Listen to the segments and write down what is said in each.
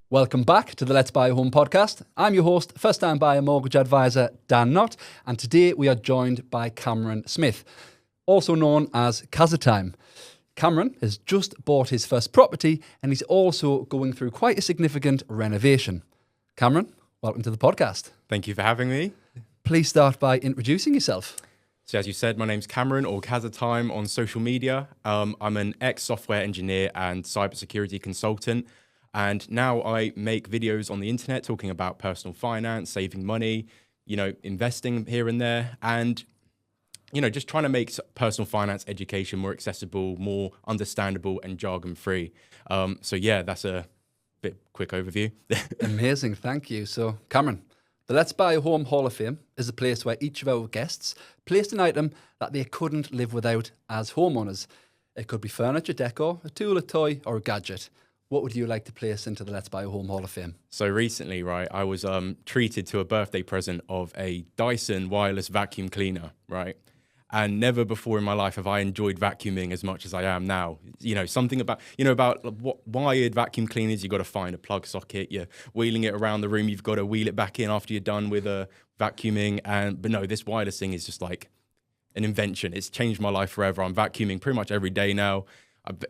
Welcome back to the Let's Buy a Home podcast. I'm your host, first-time buyer mortgage advisor Dan Knott, and today we are joined by Cameron Smith, also known as Cazza Time. Cameron has just bought his first property and he's also going through quite a significant renovation. Cameron, welcome to the podcast. Thank you for having me. Please start by introducing yourself. So as you said, my name's Cameron, or Cazza Time on social media. I'm an ex-software engineer and cybersecurity consultant. And now I make videos on the internet talking about personal finance, saving money, investing here and there, and, just trying to make personal finance education more accessible, more understandable and jargon-free. That's a bit quick overview. Amazing, thank you. So, Cameron, the Let's Buy a Home Hall of Fame is a place where each of our guests placed an item that they couldn't live without as homeowners. It could be furniture, decor, a tool, a toy, or a gadget. What would you like to place into the Let's Buy a Home Hall of Fame? So recently, right, I was treated to a birthday present of a Dyson wireless vacuum cleaner, right? And never before in my life have I enjoyed vacuuming as much as I am now. Something about what wired vacuum cleaners, you've got to find a plug socket, you're wheeling it around the room, you've got to wheel it back in after you're done with vacuuming. But no, this wireless thing is just like an invention. It's changed my life forever. I'm vacuuming pretty much every day now.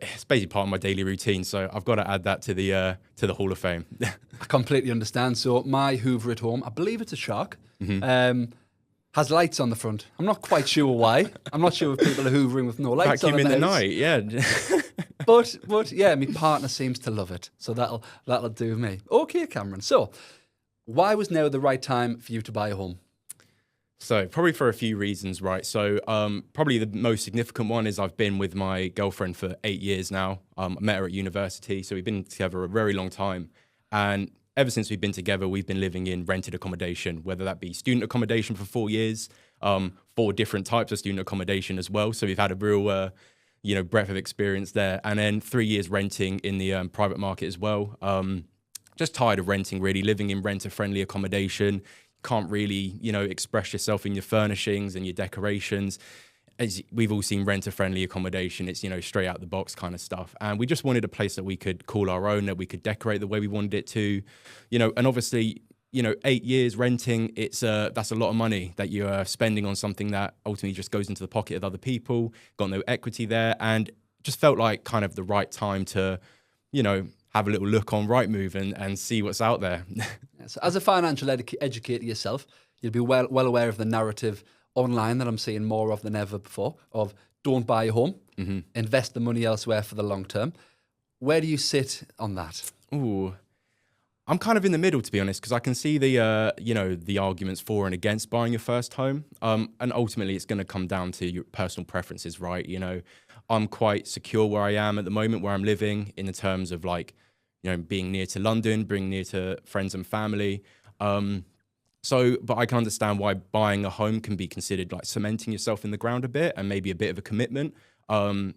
It's basically part of my daily routine, so I've got to add that to the Hall of Fame. I completely understand. So my Hoover at home, I believe it's a Shark, has lights on the front. I'm not quite sure why. I'm not sure if people are hoovering with no lights on. Vacuum in the night, yeah. but yeah, my partner seems to love it, so that'll do me. Okay, Cameron. So why was now the right time for you to buy a home? So probably for a few reasons, right? So probably the most significant one is I've been with my girlfriend for 8 years now. I met her at university, so we've been together a very long time. And ever since we've been together, we've been living in rented accommodation, whether that be student accommodation for 4 years, 4 different types of student accommodation as well. So we've had a real, breadth of experience there. And then 3 years renting in the private market as well. Just tired of renting, really, living in renter-friendly accommodation. Can't really, express yourself in your furnishings and your decorations. As we've all seen renter-friendly accommodation, it's, straight out the box kind of stuff. And we just wanted a place that we could call our own, that we could decorate the way we wanted it to, and obviously, 8 years renting, that's a lot of money that you're spending on something that ultimately just goes into the pocket of other people, got no equity there, and just felt like kind of the right time to, have a little look on Rightmove and see what's out there. So as a financial educator yourself, you'll be well aware of the narrative online that I'm seeing more of than ever before, of don't buy a home, invest the money elsewhere for the long term. Where do you sit on that? Ooh, I'm kind of in the middle, to be honest, because I can see the arguments for and against buying your first home. And ultimately, it's going to come down to your personal preferences, right? I'm quite secure where I am at the moment, where I'm living, in the terms of being near to London, being near to friends and family. But I can understand why buying a home can be considered like cementing yourself in the ground a bit and maybe a bit of a commitment,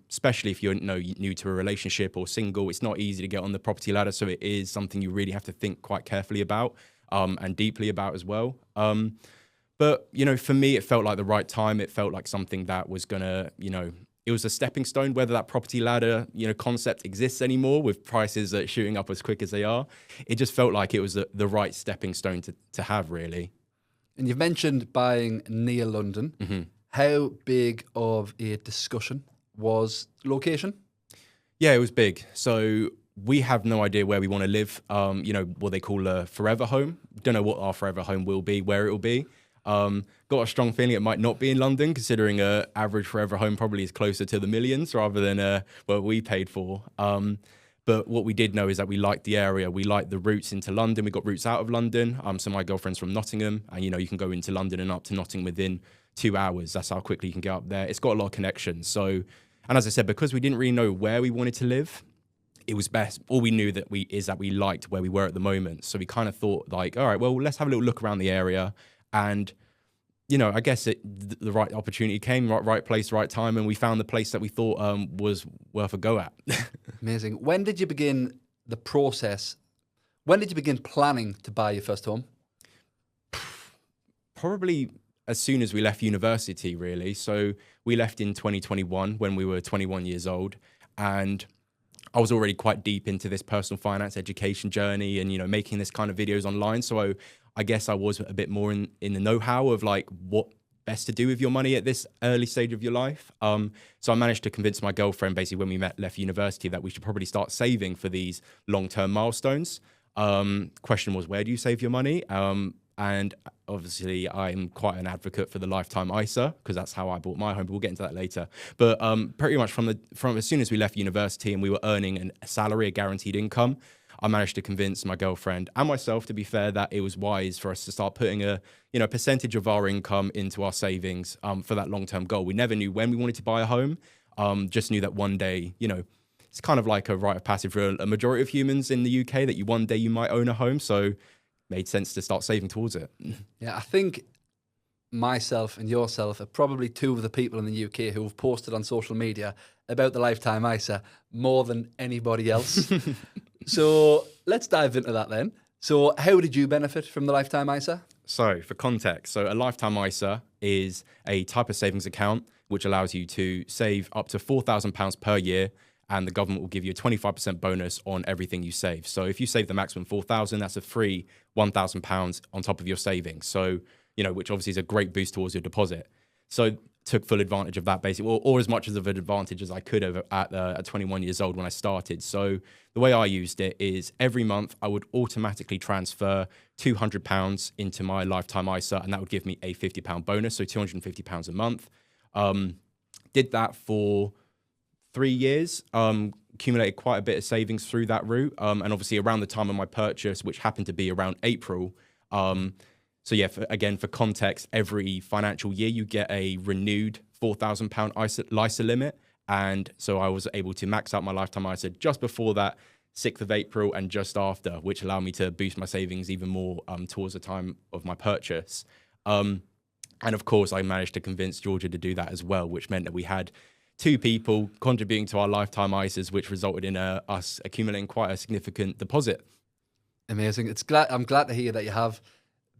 especially if you're new to a relationship or single. It's not easy to get on the property ladder, so it is something you really have to think quite carefully about and deeply about as well. But for me, it felt like the right time. It felt like something that was gonna, it was a stepping stone. Whether that property ladder, concept exists anymore with prices shooting up as quick as they are, it just felt like it was the right stepping stone to have, really. And you've mentioned buying near London. Mm-hmm. How big of a discussion was location? Yeah, it was big. So we have no idea where we want to live. What they call a forever home. Don't know what our forever home will be, where it will be. Got a strong feeling it might not be in London, considering a average forever home probably is closer to the millions rather than what we paid for. But what we did know is that we liked the area. We liked the routes into London. We got routes out of London. So my girlfriend's from Nottingham, and you can go into London and up to Nottingham within 2 hours. That's how quickly you can get up there. It's got a lot of connections. So, and as I said, because we didn't really know where we wanted to live, it was best. All we knew that we liked where we were at the moment. So we kind of thought like, all right, well, let's have a little look around the area. And, I guess the right opportunity came, right place, right time. And we found the place that we thought was worth a go at. Amazing. When did you begin the process? When did you begin planning to buy your first home? Probably as soon as we left university, really. So we left in 2021 when we were 21 years old. And I was already quite deep into this personal finance education journey and, making this kind of videos online. So I guess I was a bit more in the know-how of like what best to do with your money at this early stage of your life. So I managed to convince my girlfriend basically when we left university that we should probably start saving for these long-term milestones. Question was, where do you save your money? And obviously, I'm quite an advocate for the lifetime ISA because that's how I bought my home. But we'll get into that later. But pretty much from as soon as we left university and we were earning a salary, a guaranteed income, I managed to convince my girlfriend and myself, to be fair, that it was wise for us to start putting a percentage of our income into our savings for that long-term goal. We never knew when we wanted to buy a home. Just knew that one day, it's kind of like a rite of passage for a majority of humans in the UK that one day you might own a home. So made sense to start saving towards it. Yeah, I think myself and yourself are probably two of the people in the UK who have posted on social media about the lifetime ISA more than anybody else. So let's dive into that then. So how did you benefit from the lifetime ISA? So for context, a lifetime ISA is a type of savings account which allows you to save up to £4,000 per year, and the government will give you a 25% bonus on everything you save. So if you save the maximum 4,000, that's a free £1,000 on top of your savings. So, which obviously is a great boost towards your deposit. So took full advantage of that basically, or as much of an advantage as I could have at 21 years old when I started. So the way I used it is every month I would automatically transfer £200 into my lifetime ISA, and that would give me a £50 bonus, so £250 a month. Did that for 3 years, accumulated quite a bit of savings through that route. And obviously around the time of my purchase, which happened to be around April. So yeah, for context, every financial year you get a renewed £4,000 ISA limit. And so I was able to max out my lifetime ISA just before that 6th of April and just after, which allowed me to boost my savings even more towards the time of my purchase. And of course, I managed to convince Georgia to do that as well, which meant that we had 2 people contributing to our lifetime ISAs, which resulted in us accumulating quite a significant deposit. Amazing. I'm glad to hear that you have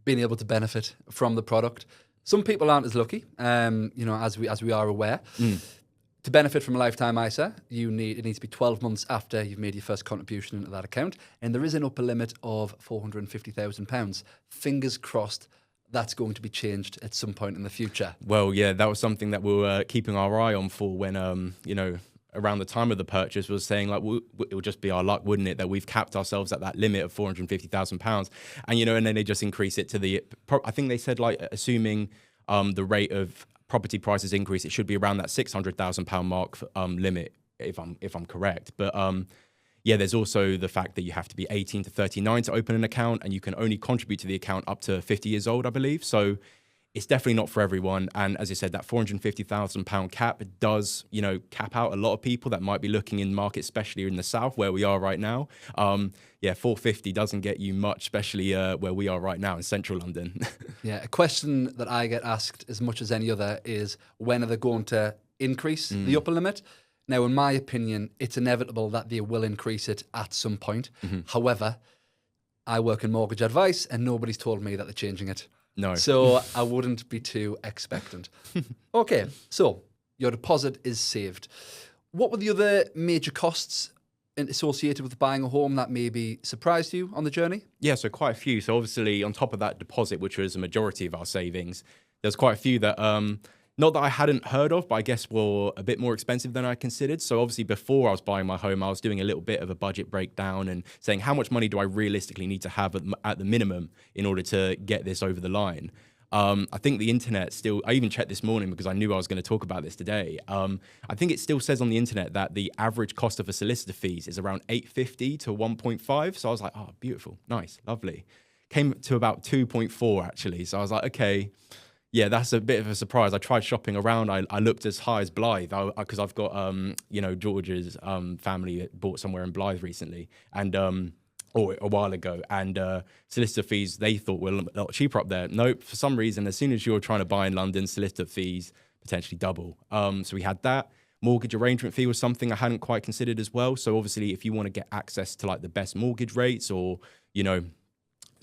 been able to benefit from the product. Some people aren't as lucky, as we are aware. To benefit from a lifetime ISA, it needs to be 12 months after you've made your first contribution into that account, and there is an upper limit of £450,000. Fingers crossed that's going to be changed at some point in the future. Well, yeah, that was something that we were keeping our eye on for when, around the time of the purchase was saying like, it would just be our luck, wouldn't it, that we've capped ourselves at that limit of £450,000. And, and then they just increase it to I think they said like, assuming the rate of property prices increase, it should be around that £600,000 mark limit, if I'm correct. But yeah, there's also the fact that you have to be 18 to 39 to open an account, and you can only contribute to the account up to 50 years old, I believe. So it's definitely not for everyone. And as I said, that £450,000 cap does, cap out a lot of people that might be looking in the market, especially in the south where we are right now. Yeah, 450 doesn't get you much, especially where we are right now in central London. Yeah, a question that I get asked as much as any other is, when are they going to increase the upper limit? Now, in my opinion, it's inevitable that they will increase it at some point. However, I work in mortgage advice and nobody's told me that they're changing it. No. So I wouldn't be too expectant. Okay, so your deposit is saved. What were the other major costs associated with buying a home that maybe surprised you on the journey? Yeah, so quite a few. So obviously on top of that deposit, which was a majority of our savings, there's quite a few that, not that I hadn't heard of, but I guess were a bit more expensive than I considered. So obviously before I was buying my home, I was doing a little bit of a budget breakdown and saying, how much money do I realistically need to have at the minimum in order to get this over the line? I think the internet still, I even checked this morning because I knew I was going to talk about this today. I think it still says on the internet that the average cost of a solicitor fees is around $850 to 1.5. So I was like, oh, beautiful, nice, lovely. Came to about 2.4 actually. So I was like, okay, yeah, that's a bit of a surprise. I tried shopping around. I looked as high as Blythe because I've got, George's family bought somewhere in Blythe recently or a while ago. And solicitor fees, they thought were a lot cheaper up there. Nope, for some reason, as soon as you're trying to buy in London, solicitor fees potentially double. So we had that. Mortgage arrangement fee was something I hadn't quite considered as well. So obviously, if you want to get access to like the best mortgage rates or,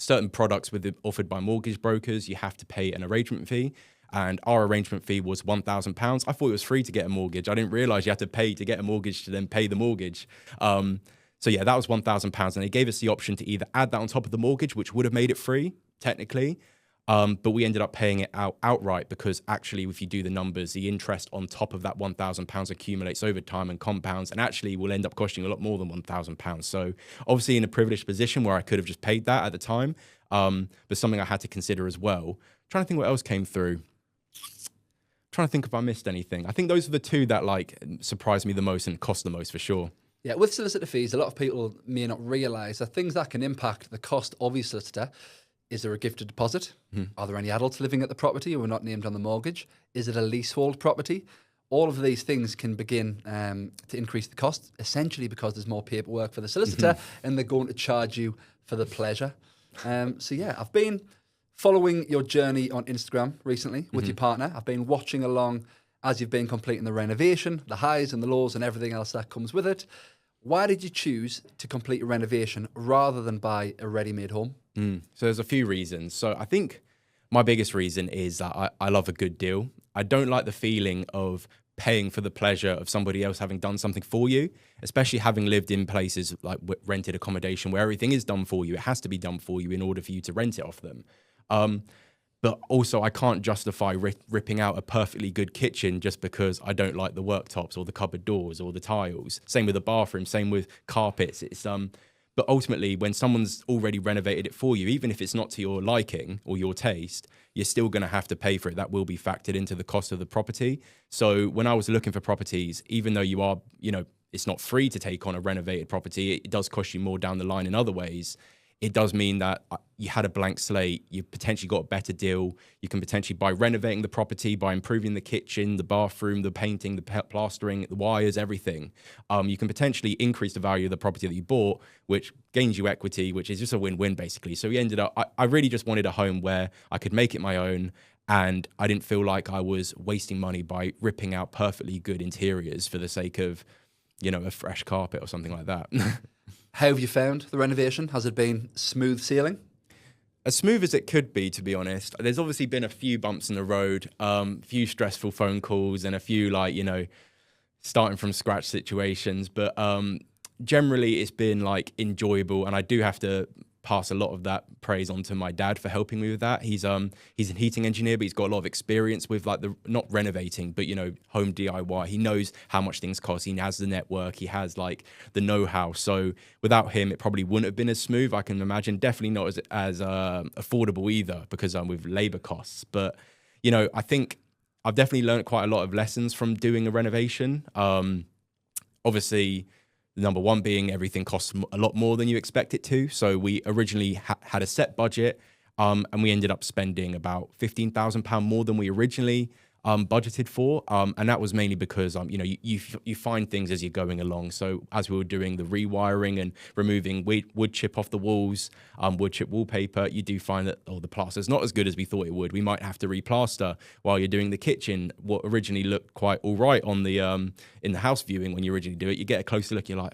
certain products offered by mortgage brokers, you have to pay an arrangement fee. and our arrangement fee was £1,000. I thought it was free to get a mortgage. I didn't realise you had to pay to get a mortgage to then pay the mortgage. So yeah, that was £1,000, and they gave us the option to either add that on top of the mortgage, which would have made it free technically, but we ended up paying it outright because actually, if you do the numbers, the interest on top of that £1,000 accumulates over time and compounds, and actually will end up costing a lot more than £1,000. So obviously, in a privileged position where I could have just paid that at the time, but something I had to consider as well. Trying to think what else came through. Trying to think if I missed anything. I think those are the two that like surprised me the most and cost the most for sure. Yeah, with solicitor fees, a lot of people may not realise that things that can impact the cost of your solicitor. Is there a gifted deposit? Are there any adults living at the property who are not named on the mortgage? Is it a leasehold property? All of these things can begin to increase the cost, essentially because there's more paperwork for the solicitor and they're going to charge you for the pleasure. So yeah, I've been following your journey on Instagram recently with your partner. I've been watching along as you've been completing the renovation, the highs and the lows and everything else that comes with it. Why did you choose to complete a renovation rather than buy a ready-made home? So there's a few reasons. So I think my biggest reason is that I love a good deal. I don't like the feeling of paying for the pleasure of somebody else having done something for you, especially having lived in places like rented accommodation where everything is done for you. It has to be done for you in order for you to rent it off them. But also, I can't justify ripping out a perfectly good kitchen just because I don't like the worktops or the cupboard doors or the tiles. Same with the bathroom, same with carpets. But ultimately, when someone's already renovated it for you, even if it's not to your liking or your taste, you're still going to have to pay for it. That will be factored into the cost of the property. So when I was looking for properties, even though you are, it's not free to take on a renovated property, it does cost you more down the line in other ways. It does mean that you had a blank slate, you potentially got a better deal. You can potentially, by renovating the property, by improving the kitchen, the bathroom, the painting, the plastering, the wires, everything, you can potentially increase the value of the property that you bought, which gains you equity, which is just a win-win basically. So we ended up, I really just wanted a home where I could make it my own, and I didn't feel like I was wasting money by ripping out perfectly good interiors for the sake of, a fresh carpet or something like that. How have you found the renovation? Has it been smooth sailing? As smooth as it could be, to be honest. There's obviously been a few bumps in the road, a few stressful phone calls and a few starting from scratch situations. But generally it's been enjoyable, and I do have to pass a lot of that praise on to my dad for helping me with that. He's a heating engineer, but he's got a lot of experience with not renovating, but home DIY. He knows how much things cost. He has the network. He has the know-how. So without him, it probably wouldn't have been as smooth. I can imagine. Definitely not as affordable either, because with labor costs. But I think I've definitely learned quite a lot of lessons from doing a renovation. Obviously, number one being everything costs a lot more than you expect it to. So we originally had a set budget, and we ended up spending about £15,000 more than we originally budgeted for. And that was mainly because, you find things as you're going along. So as we were doing the rewiring and removing wood chip off the walls, wood chip wallpaper, you do find that, the plaster's not as good as we thought it would. We might have to replaster while you're doing the kitchen. What originally looked quite all right on the in the house viewing when you originally do it, you get a closer look, you're like,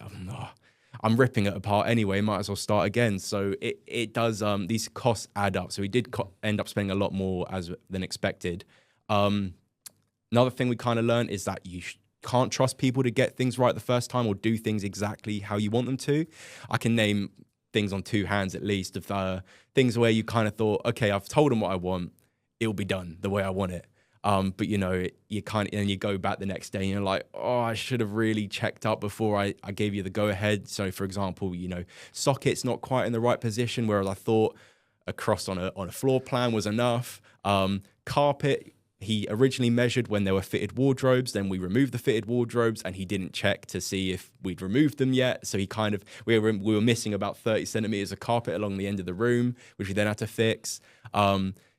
I'm ripping it apart anyway, might as well start again. So it does, these costs add up. So we did end up spending a lot more than expected. Another thing we kind of learned is that you can't trust people to get things right the first time or do things exactly how you want them to. I can name things on two hands at least of things where you kind of thought, okay, I've told them what I want, it'll be done the way I want it. But you kind of, and you go back the next day and you're like, I should have really checked up before I gave you the go ahead. So for example, socket's not quite in the right position, whereas I thought a cross on a floor plan was enough. Carpet, he originally measured when there were fitted wardrobes, then we removed the fitted wardrobes and he didn't check to see if we'd removed them yet. So he we were missing about 30 centimeters of carpet along the end of the room, which we then had to fix.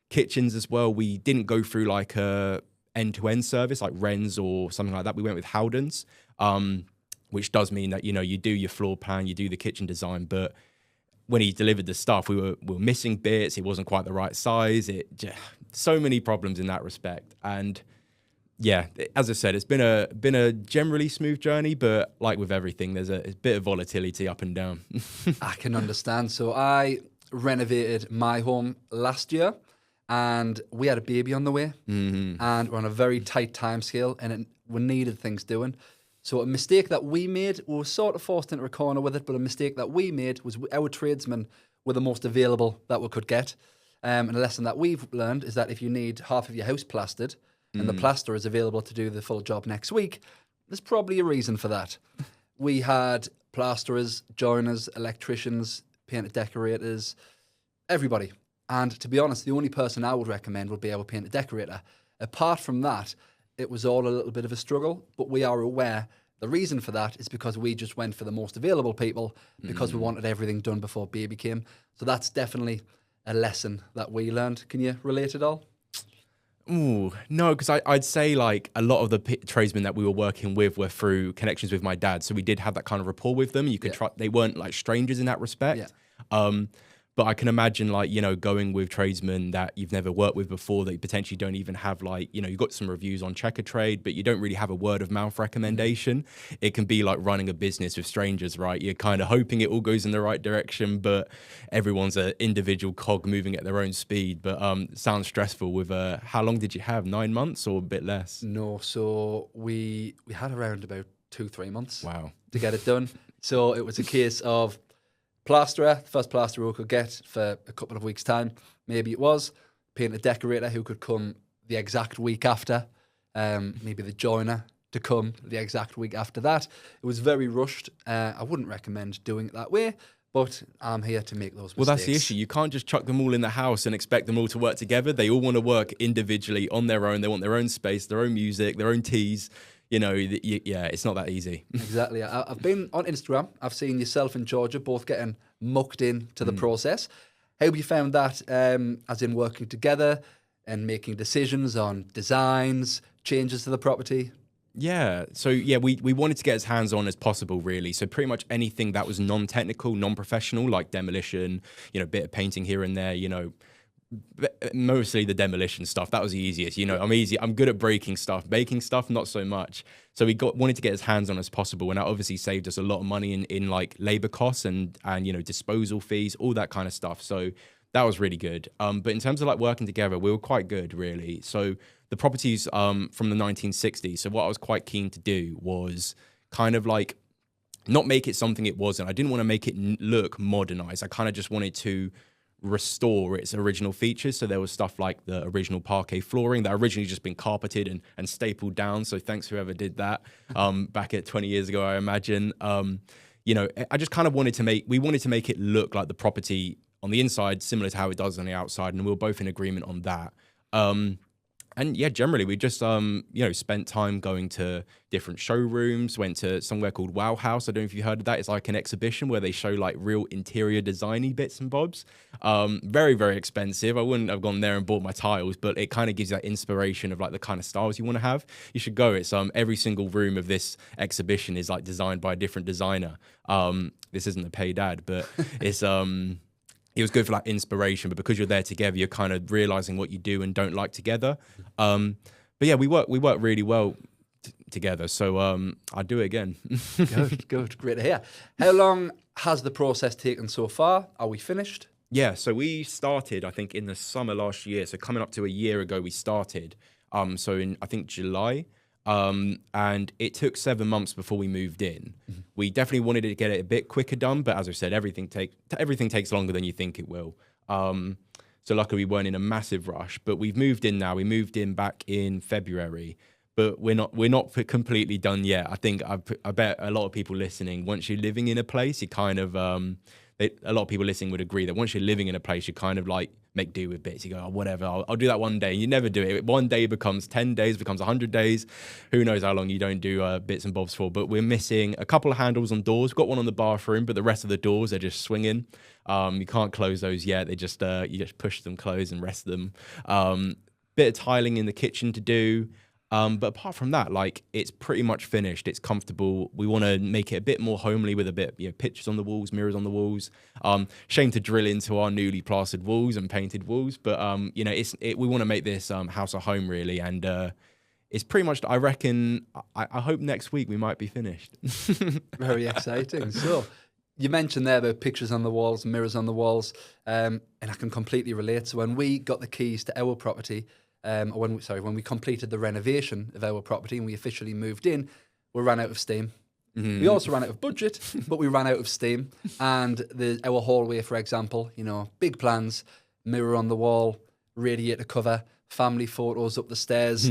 Kitchens as well, we didn't go through a end-to-end service like Wren's or something like that. We went with Howden's, which does mean that, you do your floor plan, you do the kitchen design, but when he delivered the stuff, we were missing bits. It wasn't quite the right size. So many problems in that respect. And yeah, as I said, it's been a generally smooth journey, but like with everything, there's a bit of volatility up and down. I can understand. So I renovated my home last year, and we had a baby on the way, and we're on a very tight time scale, and we needed things doing. So a mistake that we made, we were sort of forced into a corner with it, but a mistake that we made was our tradesmen were the most available that we could get. And a lesson that we've learned is that if you need half of your house plastered and the plaster is available to do the full job next week, there's probably a reason for that. We had plasterers, joiners, electricians, painter decorators, everybody. And to be honest, the only person I would recommend would be our painter decorator. Apart from that, it was all a little bit of a struggle, but we are aware the reason for that is because we just went for the most available people because we wanted everything done before baby came. So that's definitely a lesson that we learned. Can you relate at all? Ooh, no, because I'd say like a lot of the tradesmen that we were working with were through connections with my dad. So we did have that kind of rapport with them. You could try, they weren't like strangers in that respect. Yeah. But I can imagine like, you know, going with tradesmen that you've never worked with before that you potentially don't even have like, you know, you've got some reviews on Checker Trade, but you don't really have a word of mouth recommendation. It can be like running a business with strangers, right? You're kind of hoping it all goes in the right direction, but everyone's an individual cog moving at their own speed. But it sounds stressful with, how long did you have? 9 months or a bit less? No, so we had around about 2-3 months. Wow. To get it done. So it was a case of plasterer, the first plasterer we could get for a couple of weeks' time, maybe it was. Painter decorator who could come the exact week after. Maybe the joiner to come the exact week after that. It was very rushed. I wouldn't recommend doing it that way, but I'm here to make those mistakes. Well, that's the issue. You can't just chuck them all in the house and expect them all to work together. They all want to work individually on their own. They want their own space, their own music, their own teas. You know, yeah, it's not that easy. Exactly. I've been on Instagram. I've seen yourself and Georgia both getting mucked into the process. How have you found that, as in working together and making decisions on designs, changes to the property? Yeah. So, yeah, we wanted to get as hands-on as possible, really. So pretty much anything that was non-technical, non-professional, like demolition, you know, bit of painting here and there, you know, mostly the demolition stuff. That was the easiest. You know, I'm good at breaking stuff. Baking stuff, not so much. So we wanted to get as hands-on as possible, and that obviously saved us a lot of money in like labor costs and you know, disposal fees, all that kind of stuff. So that was really good. But in terms of like working together, we were quite good, really. So the properties from the 1960s. So what I was quite keen to do was kind of like not make it something it wasn't. I didn't want to make it look modernized. I kind of just wanted to restore its original features. So there was stuff like the original parquet flooring that originally just been carpeted and stapled down. So thanks whoever did that back at 20 years ago, I imagine. You know, I just kind of wanted to make it look like the property on the inside, similar to how it does on the outside. And we were both in agreement on that. And yeah, generally we just, you know, spent time going to different showrooms, went to somewhere called Wow House. I don't know if you heard of that. It's like an exhibition where they show like real interior designy bits and bobs. Very, very expensive. I wouldn't have gone there and bought my tiles, but it kind of gives you that inspiration of like the kind of styles you want to have. You should go. It's every single room of this exhibition is like designed by a different designer. This isn't a paid ad, but it's, it was good for like inspiration, but because you're there together, you're kind of realizing what you do and don't like together. But yeah, we work really well together. So I'd do it again. Good. Great to hear. How long has the process taken so far? Are we finished? Yeah, so we started, I think, in the summer last year. So coming up to a year ago, we started. So in, I think, July. And it took 7 months before we moved in. Mm-hmm. We definitely wanted to get it a bit quicker done, but as I said, everything takes longer than you think it will. So luckily we weren't in a massive rush, but we've moved in now. We moved in back in February, but we're not completely done yet. I think I bet a lot of people listening, once you're living in a place, you kind of a lot of people listening would agree that once you're living in a place, you kind of like make do with bits. You go, oh, whatever, I'll do that one day. You never do it. One day becomes 10 days, becomes 100 days. Who knows how long you don't do bits and bobs for. But we're missing a couple of handles on doors. We've got one on the bathroom, but the rest of the doors are just swinging. You can't close those yet. They just you just push them closed and rest them. Bit of tiling in the kitchen to do. But apart from that, like, it's pretty much finished. It's comfortable. We want to make it a bit more homely with a bit, you know, pictures on the walls, mirrors on the walls. Shame to drill into our newly plastered walls and painted walls, but you know, we want to make this house a home, really, and it's pretty much. I reckon. I hope next week we might be finished. Very exciting. So, You mentioned there about pictures on the walls, mirrors on the walls, and I can completely relate. So when we got the keys to our property, when we completed the renovation of our property and we officially moved in, we ran out of steam. We also ran out of budget, but we ran out of steam. And our hallway, for example, big plans, mirror on the wall, radiator cover, family photos up the stairs.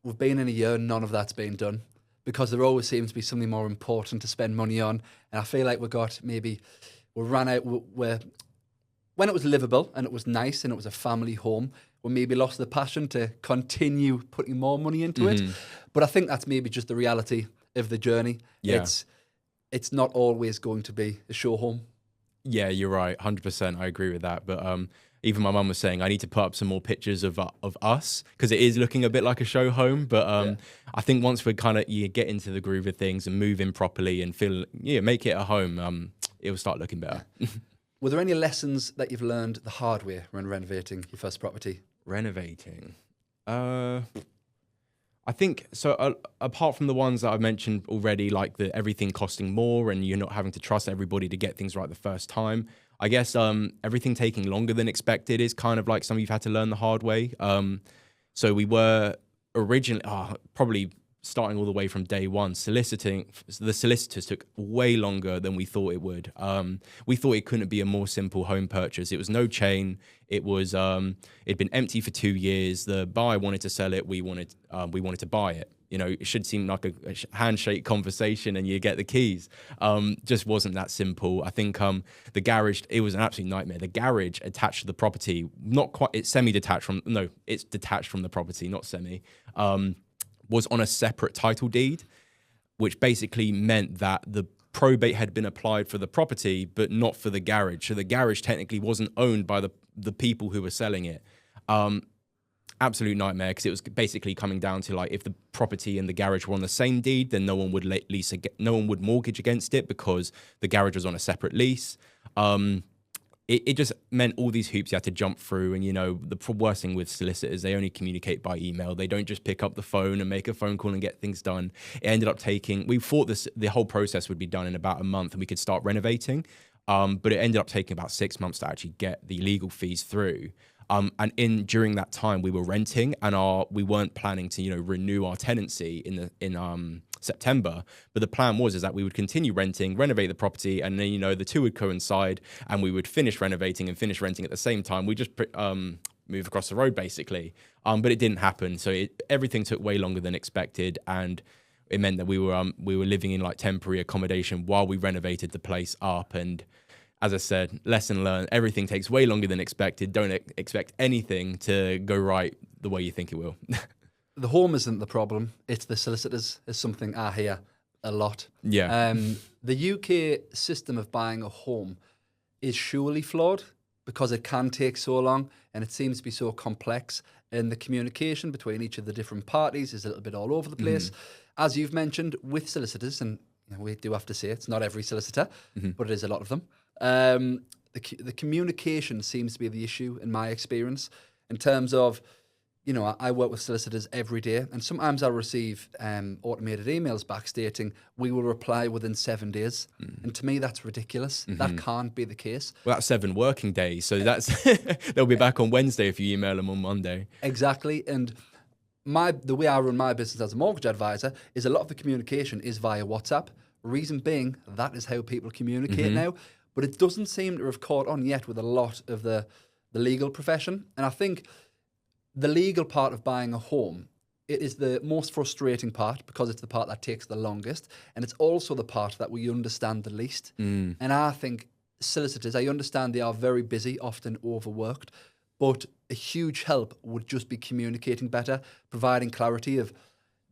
We've been in a year, none of that's been done, because there always seems to be something more important to spend money on. And I feel like we ran out, when it was livable and it was nice and it was a family home, we maybe lost the passion to continue putting more money into it. But I think that's maybe just the reality of the journey. Yeah. It's not always going to be a show home. Yeah, you're right. 100%. I agree with that. But even my mum was saying I need to put up some more pictures of us because it is looking a bit like a show home. But I think once we kind of get into the groove of things and move in properly and make it a home, it will start looking better. Were there any lessons that you've learned the hard way when renovating your first property? Renovating? I think so. Apart from the ones that I've mentioned already, like everything costing more and you're not having to trust everybody to get things right the first time, I guess everything taking longer than expected is kind of like something you've had to learn the hard way. So we were originally probably starting all the way from day one, the solicitors took way longer than we thought it would. We thought it couldn't be a more simple home purchase. It was no chain. It was it'd been empty for 2 years. The buyer wanted to sell it. We wanted to buy it. It should seem like a handshake conversation and you get the keys. Just wasn't that simple. I think the garage, it was an absolute nightmare. The garage attached to the property, not quite, it's it's detached from the property, not semi. Was on a separate title deed, which basically meant that the probate had been applied for the property, but not for the garage. So the garage technically wasn't owned by the people who were selling it. Absolute nightmare, because it was basically coming down to like if the property and the garage were on the same deed, then no one would mortgage against it because the garage was on a separate lease. It just meant all these hoops you had to jump through. And, the worst thing with solicitors, they only communicate by email. They don't just pick up the phone and make a phone call and get things done. It ended up we thought the whole process would be done in about a month and we could start renovating. But it ended up taking about 6 months to actually get the legal fees through. And during that time we were renting and we weren't planning to, renew our tenancy in September, but the plan was that we would continue renting, renovate the property, and then the two would coincide, and we would finish renovating and finish renting at the same time. We just move across the road basically, but it didn't happen. So everything took way longer than expected, and it meant that we were living in like temporary accommodation while we renovated the place up. And as I said, lesson learned. Everything takes way longer than expected. Don't expect anything to go right the way you think it will. The home isn't the problem. It's the solicitors is something I hear a lot. Yeah. The UK system of buying a home is surely flawed because it can take so long and it seems to be so complex. And the communication between each of the different parties is a little bit all over the place. As you've mentioned, with solicitors, and we do have to say it's not every solicitor, but it is a lot of them. The communication seems to be the issue in my experience in terms of, I work with solicitors every day, and sometimes I'll receive automated emails back stating we will reply within 7 days. And to me, that's ridiculous. That can't be the case. Well, that's 7 working days. So they'll be back on Wednesday if you email them on Monday. Exactly. And the way I run my business as a mortgage advisor is a lot of the communication is via WhatsApp. Reason being, that is how people communicate now. But it doesn't seem to have caught on yet with a lot of the legal profession. And I think the legal part of buying a home, it is the most frustrating part because it's the part that takes the longest. And it's also the part that we understand the least. And I think solicitors, I understand they are very busy, often overworked, but a huge help would just be communicating better, providing clarity of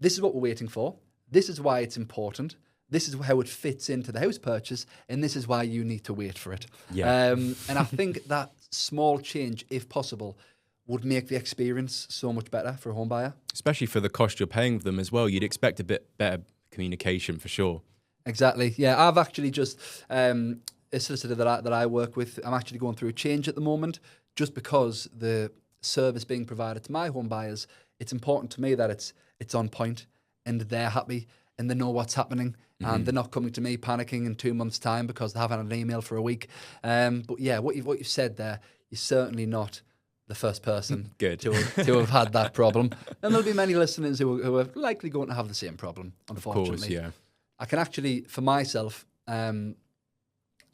this is what we're waiting for, this is why it's important, this is how it fits into the house purchase, and this is why you need to wait for it. Yeah. And I think that small change, if possible, would make the experience so much better for a home buyer. Especially for the cost you're paying them as well. You'd expect a bit better communication for sure. Exactly. Yeah, I've actually just, a solicitor that I work with, I'm actually going through a change at the moment just because the service being provided to my home buyers, it's important to me that it's on point and they're happy. and they know what's happening. And they're not coming to me panicking in 2 months' time because they haven't had an email for a week. But yeah, what you've said there, you're certainly not the first person Good. to have had that problem. And there'll be many listeners who are likely going to have the same problem, unfortunately. Of course, yeah. I can actually, for myself, I'm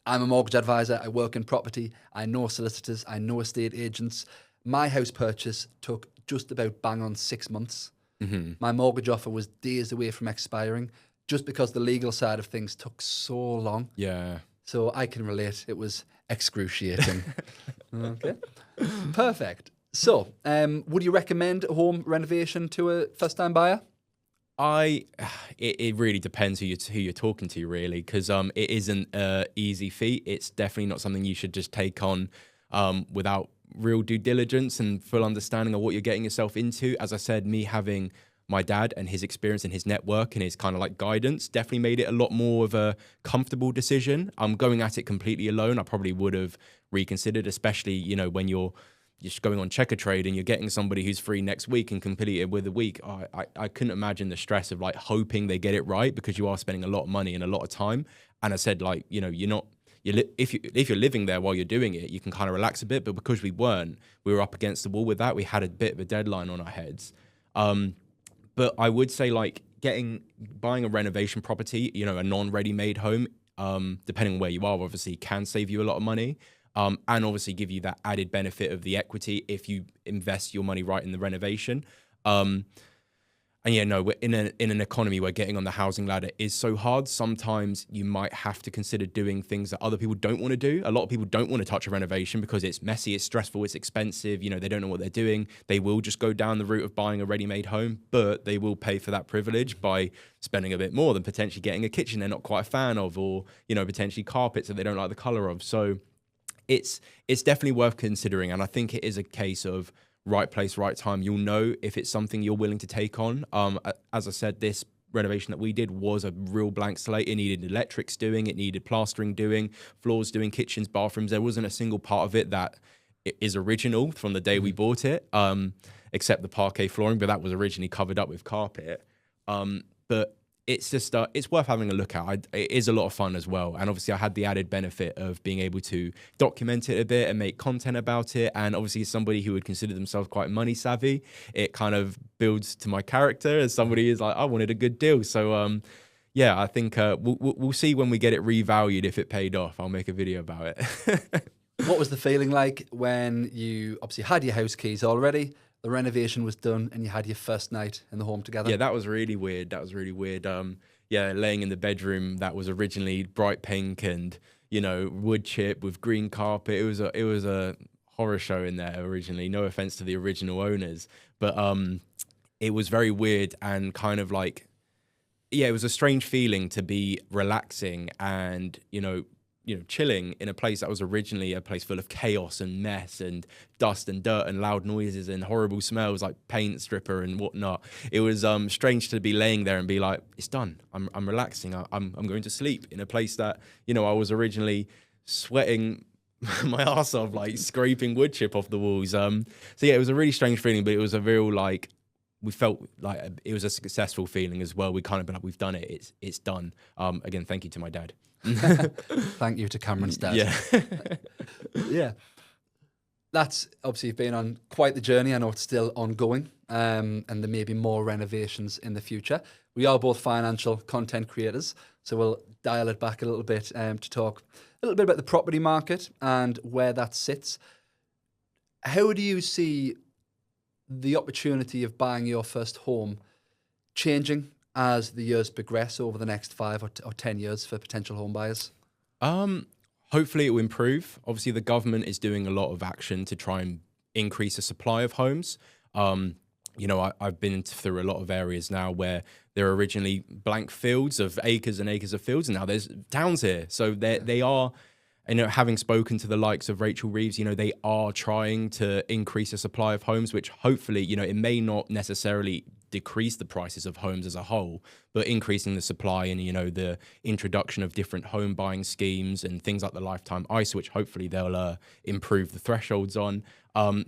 a mortgage advisor. I work in property. I know solicitors. I know estate agents. My house purchase took just about bang on 6 months. My mortgage offer was days away from expiring just because the legal side of things took so long. Yeah. So I can relate. It was excruciating. Okay. Perfect. So, would you recommend a home renovation to a first-time buyer? It really depends who you're talking to, really, because it isn't an easy feat. It's definitely not something you should just take on without real due diligence and full understanding of what you're getting yourself into. As I said, me having my dad and his experience and his network and his kind of like guidance definitely made it a lot more of a comfortable decision. Going at it completely alone, I probably would have reconsidered, especially, you know, when you're just going on Checker Trade and you're getting somebody who's free next week and complete it with a week. I couldn't imagine the stress of like hoping they get it right, because you are spending a lot of money and a lot of time. And I said, like, you know, if you're living there while you're doing it, you can kind of relax a bit. But because we were up against the wall with that. We had a bit of a deadline on our heads. But I would say, like, buying a renovation property, you know, a non-ready-made home, depending on where you are, obviously can save you a lot of money, and obviously give you that added benefit of the equity if you invest your money right in the renovation. And yeah, no, we're in an economy where getting on the housing ladder is so hard. Sometimes you might have to consider doing things that other people don't want to do. A lot of people don't want to touch a renovation because it's messy, it's stressful, it's expensive. You know, they don't know what they're doing. They will just go down the route of buying a ready-made home, but they will pay for that privilege by spending a bit more than potentially getting a kitchen they're not quite a fan of, or, you know, potentially carpets that they don't like the color of. So it's definitely worth considering. And I think it is a case of right place, right time. You'll know if it's something you're willing to take on. As I said, this renovation that we did was a real blank slate. It needed electrics doing, it needed plastering doing, floors doing, kitchens, bathrooms. There wasn't a single part of it that is original from the day we bought it, except the parquet flooring, but that was originally covered up with carpet. But it's just, it's worth having a look at. It is a lot of fun as well. And obviously I had the added benefit of being able to document it a bit and make content about it. And obviously as somebody who would consider themselves quite money savvy, it kind of builds to my character as somebody who's like, I wanted a good deal. So yeah, I think we'll see when we get it revalued if it paid off. I'll make a video about it. What was the feeling like when you obviously had your house keys already, the renovation was done, and you had your first night in the home together? Yeah, that was really weird. Yeah, laying in the bedroom that was originally bright pink and, you know, wood chip with green carpet. It was a horror show in there originally. No offense to the original owners, but it was very weird and kind of like, yeah, it was a strange feeling to be relaxing and, you know, chilling in a place that was originally a place full of chaos and mess and dust and dirt and loud noises and horrible smells like paint stripper and whatnot. It was strange to be laying there and be like, it's done. I'm relaxing. I'm going to sleep in a place that, you know, I was originally sweating my arse off, like scraping wood chip off the walls. So yeah, it was a really strange feeling, but it was a real, like, we felt like it was a successful feeling as well. We kind of been like, we've done it. It's done. Again, thank you to my dad. Thank you to Cameron's dad. Yeah. Yeah. That's obviously you've been on quite the journey. I know it's still ongoing, and there may be more renovations in the future. We are both financial content creators, so we'll dial it back a little bit to talk a little bit about the property market and where that sits. How do you see the opportunity of buying your first home changing as the years progress over the next 5 or 10 years for potential home buyers? Hopefully it will improve. Obviously the government is doing a lot of action to try and increase the supply of homes. You know, I've been through a lot of areas now where there are originally blank fields of acres and acres of fields, and now there's towns here. So they are, you know, having spoken to the likes of Rachel Reeves, you know, they are trying to increase the supply of homes, which hopefully, you know, it may not necessarily decrease the prices of homes as a whole, but increasing the supply and, you know, the introduction of different home buying schemes and things like the lifetime ISA, which hopefully they'll improve the thresholds on.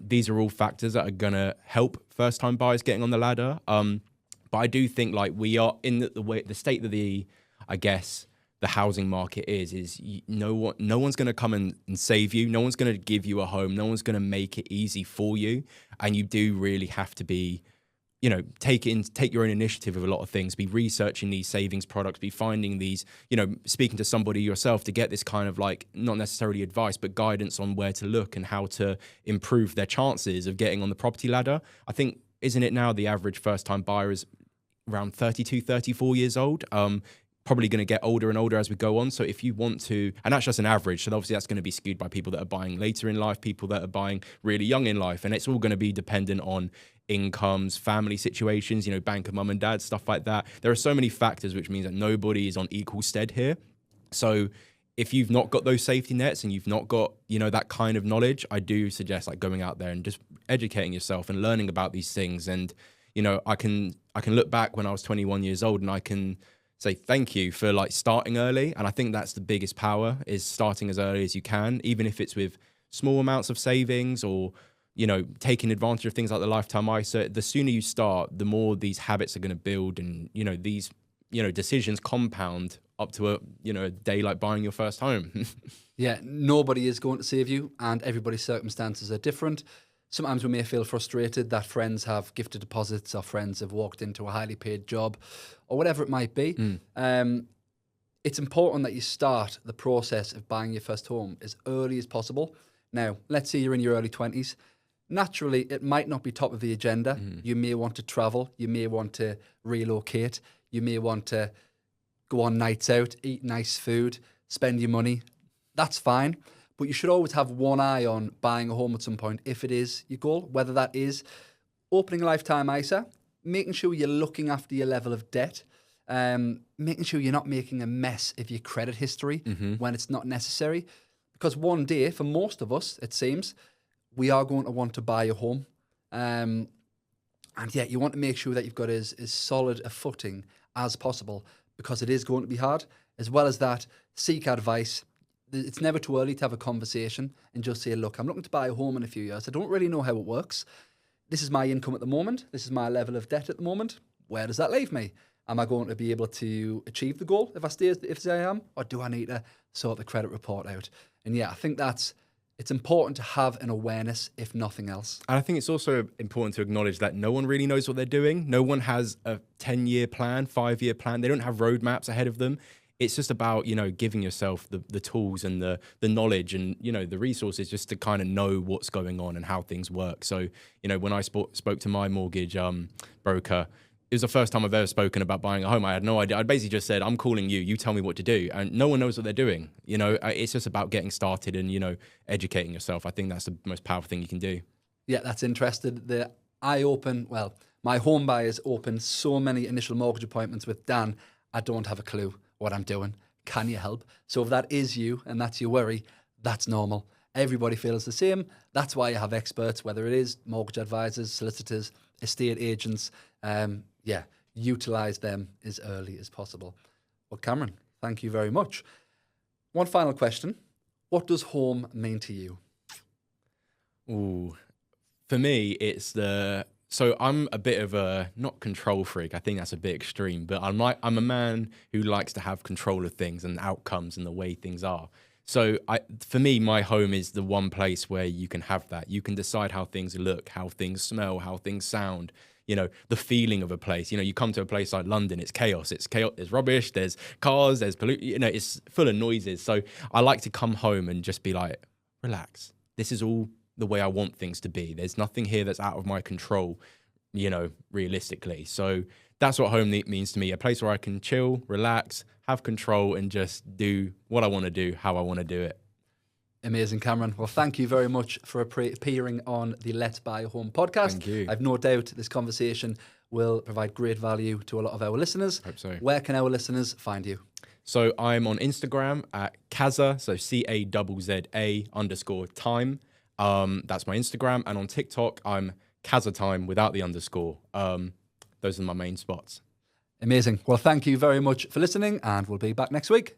These are all factors that are going to help first-time buyers getting on the ladder. But I do think like we are in the state that I guess the housing market is no one's going to come and save you. No one's going to give you a home. No one's going to make it easy for you. And you do really have to be, take your own initiative of a lot of things, be researching these savings products, be finding these, speaking to somebody yourself to get this kind of like, not necessarily advice, but guidance on where to look and how to improve their chances of getting on the property ladder. I think, isn't it now the average first time buyer is around 32, 34 years old? Probably going to get older and older as we go on. So if you want to, and that's just an average, so obviously that's going to be skewed by people that are buying later in life, people that are buying really young in life, and it's all going to be dependent on incomes, family situations, bank of mum and dad, stuff like that. There are so many factors, which means that nobody is on equal stead here. So if you've not got those safety nets and you've not got, that kind of knowledge, I do suggest like going out there and just educating yourself and learning about these things. And, I can look back when I was 21 years old and I can say thank you for like starting early. And I think that's the biggest power, is starting as early as you can, even if it's with small amounts of savings or, taking advantage of things like the lifetime ISA. The sooner you start, the more these habits are going to build, and, these, decisions compound up to a day like buying your first home. Yeah, nobody is going to save you, and everybody's circumstances are different. Sometimes we may feel frustrated that friends have gifted deposits, or friends have walked into a highly paid job, or whatever it might be. It's important that you start the process of buying your first home as early as possible. Now, let's say you're in your early 20s. Naturally, it might not be top of the agenda. You may want to travel. You may want to relocate. You may want to go on nights out, eat nice food, spend your money. That's fine. But you should always have one eye on buying a home at some point, if it is your goal, whether that is opening a lifetime ISA, making sure you're looking after your level of debt, making sure you're not making a mess of your credit history when it's not necessary. Because one day, for most of us, it seems, we are going to want to buy a home. And yeah, you want to make sure that you've got as solid a footing as possible, because it is going to be hard. As well as that, seek advice. It's never too early to have a conversation and just say, look, I'm looking to buy a home in a few years. I don't really know how it works. This is my income at the moment. This is my level of debt at the moment. Where does that leave me? Am I going to be able to achieve the goal if I stay as I am? Or do I need to sort the credit report out? And yeah, I think it's important to have an awareness, if nothing else. And I think it's also important to acknowledge that no one really knows what they're doing. No one has a 10-year plan, 5-year plan. They don't have roadmaps ahead of them. It's just about, giving yourself the tools and the knowledge and, the resources just to kind of know what's going on and how things work. So, when I spoke to my mortgage broker, it was the first time I've ever spoken about buying a home. I had no idea. I basically just said, I'm calling you, you tell me what to do. And no one knows what they're doing. It's just about getting started and, educating yourself. I think that's the most powerful thing you can do. Yeah, that's interesting. My home buyers opened so many initial mortgage appointments with Dan, I don't have a clue what I'm doing. Can you help? So if that is you and that's your worry, that's normal. Everybody feels the same. That's why you have experts, whether it is mortgage advisors, solicitors, estate agents. Utilize them as early as possible. Well, Cameron, thank you very much. One final question. What does home mean to you? Ooh, for me, so I'm a bit of a, not control freak, I think that's a bit extreme, but I'm a man who likes to have control of things and outcomes and the way things are. So for me, my home is the one place where you can have that. You can decide how things look, how things smell, how things sound, the feeling of a place. You come to a place like London, it's chaos, there's rubbish, there's cars, there's pollution, it's full of noises. So I like to come home and just be like, relax. This is all the way I want things to be. There's nothing here that's out of my control, realistically. So that's what home means to me. A place where I can chill, relax, have control, and just do what I want to do, how I want to do it. Amazing, Cameron. Well, thank you very much for appearing on the Let's Buy a Home podcast. Thank you. I've no doubt this conversation will provide great value to a lot of our listeners. Hope so. Where can our listeners find you? So I'm on Instagram at Cazza, so CAZZA_time. That's my Instagram. And on TikTok, I'm Cazza Time without the underscore. Those are my main spots. Amazing. Well, thank you very much for listening, and we'll be back next week.